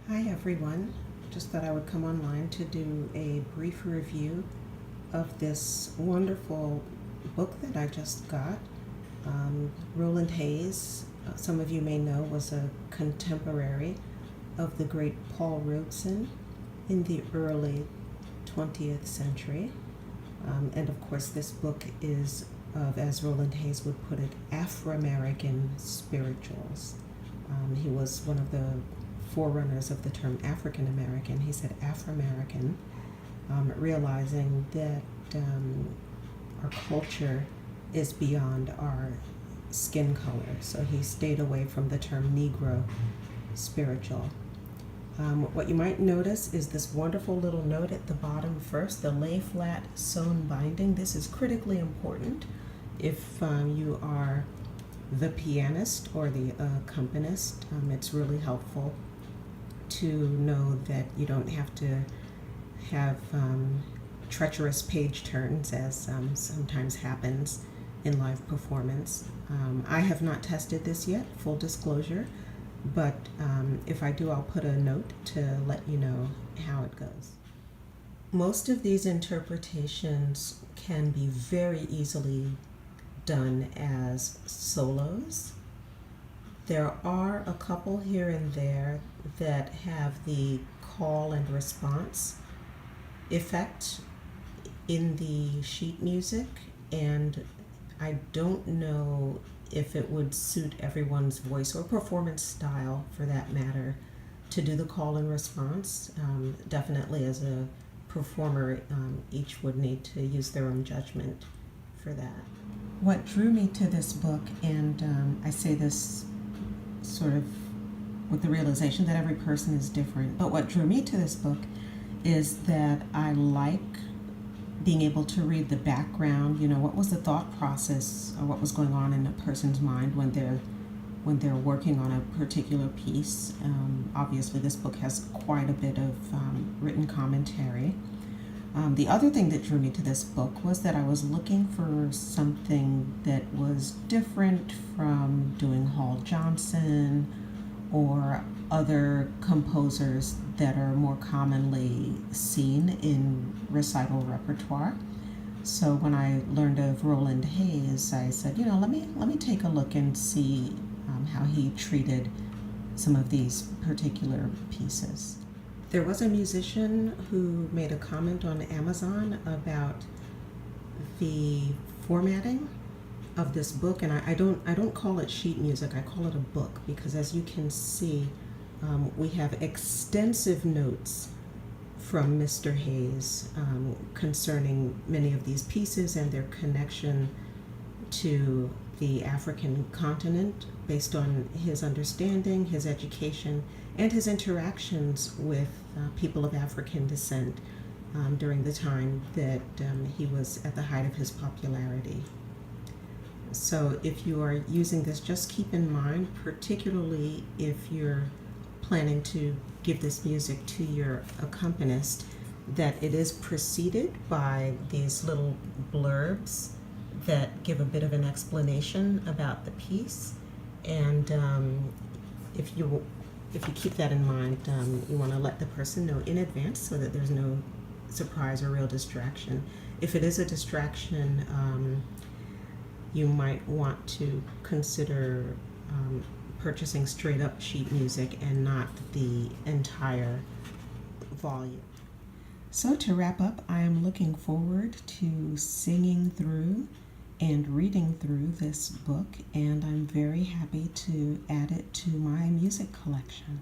Hi everyone, just thought I would come online to do a brief review of this wonderful book that I just got. Roland Hayes, some of you may know, was a contemporary of the great Paul Robeson in the early 20th century. And of course this book is of, as Roland Hayes would put it, Afro-American spirituals. He was one of the forerunners of the term African American. He said Afro-American, realizing that our culture is beyond our skin color. So he stayed away from the term Negro spiritual. What you might notice is this wonderful little note at the bottom first, the lay flat sewn binding. This is critically important if you are the pianist or the accompanist. It's really helpful to know that you don't have to have treacherous page turns, as sometimes happens in live performance. I have not tested this yet, full disclosure, but if I do, I'll put a note to let you know how it goes. Most of these interpretations can be very easily done as solos. There are a couple here and there that have the call and response effect in the sheet music, and I don't know if it would suit everyone's voice or performance style, for that matter, to do the call and response. Definitely as a performer, each would need to use their own judgment for that. What drew me to this book, and I say this sort of with the realization that every person is different, but what drew me to this book is that I like being able to read the background. What was the thought process or what was going on in a person's mind when they're working on a particular piece. Obviously this book has quite a bit of written commentary. The other thing that drew me to this book was that I was looking for something that was different from doing Hall Johnson or other composers that are more commonly seen in recital repertoire. So when I learned of Roland Hayes, I said, let me take a look and see how he treated some of these particular pieces. There was a musician who made a comment on Amazon about the formatting of this book, and I don't call it sheet music, I call it a book, because as you can see, we have extensive notes from Mr. Hayes concerning many of these pieces and their connection to the African continent based on his understanding, his education, and his interactions with people of African descent during the time that he was at the height of his popularity. So if you are using this, just keep in mind, particularly if you're planning to give this music to your accompanist, that it is preceded by these little blurbs that give a bit of an explanation about the piece. And if you keep that in mind, you want to let the person know in advance so that there's no surprise or real distraction. If it is a distraction, you might want to consider purchasing straight up sheet music and not the entire volume. So to wrap up, I am looking forward to singing through and reading through this book, and I'm very happy to add it to my music collection.